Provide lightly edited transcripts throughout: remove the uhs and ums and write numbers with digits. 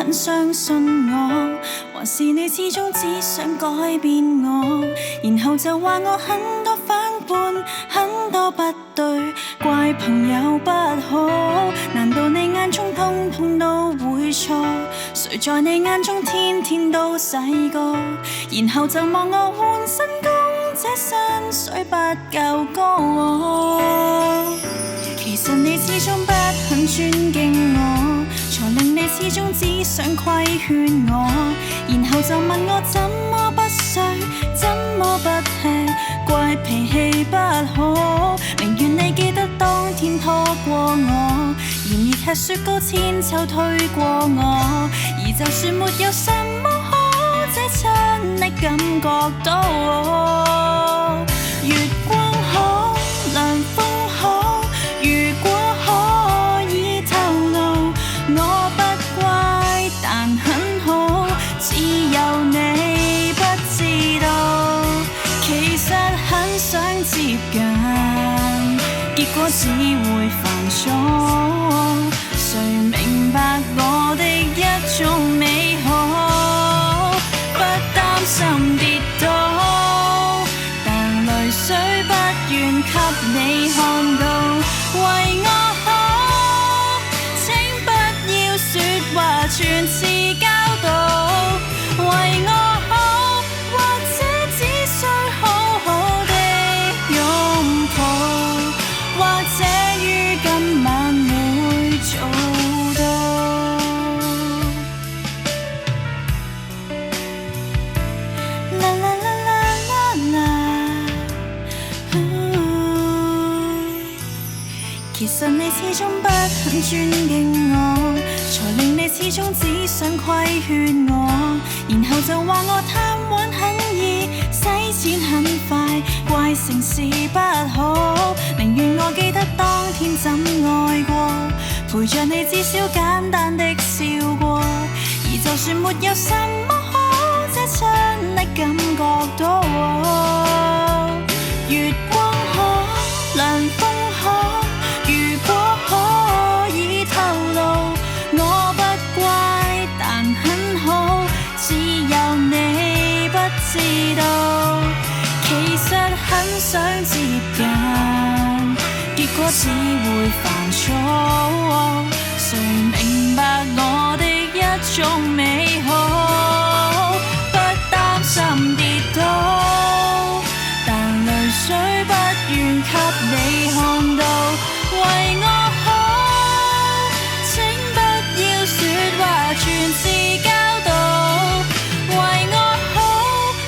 很相信我，還是你始終只想改變我，然後就話我很多反叛，很多不對，怪朋友不好。難道你眼中通通都會錯？誰在你眼中天天都洗過，然後就望我換新工，這薪水不夠高。其實你始終不很尊敬我，才令你始終只想規勸我，然後就問我怎麼不睡，怎麼不吃，怪脾氣不好。寧願你記得當天拖過我，然而吃雪糕千秋推過我，而就算沒有什麼好，這親昵感覺到。月光好，涼風好，如果可以透露，我不乖但很好，只有你不知道。其實很想接近，結果只會煩躁。誰明白我的一種美好？不擔心跌倒，但淚水不願給你看到。為我好，請不要說話全是教導。為我好，或者只需好好的擁抱，或者於今晚會做到。啦啦啦啦啦啦，其實你始終不很尊敬我，才令你始終只想規勸我，然後就話我貪玩很易，使錢很快，怪成事不好。寧願我記得當天怎愛過，陪着你至少簡單的笑過，而就算沒有什麼好，這親昵感覺到。月光好，涼風好，如果可以透露，我不乖但很好，只有你不知道。其實很想接近，結果只會煩躁。誰明白我的一種美好？不擔心跌倒，但淚水不願給你看到。為我好，請不要說話全是教導。為我好，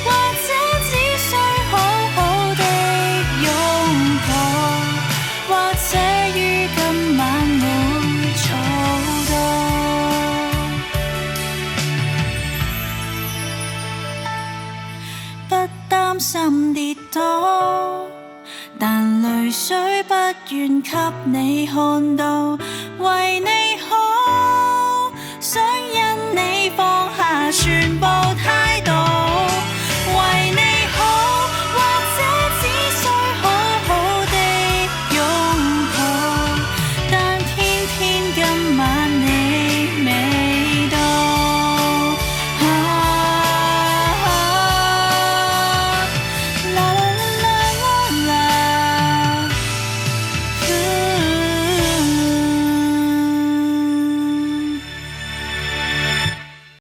或者只需好好的擁抱，或者於今晚會做到。不擔心跌倒，但淚水不願給你看到。為你好，想因你放下全部。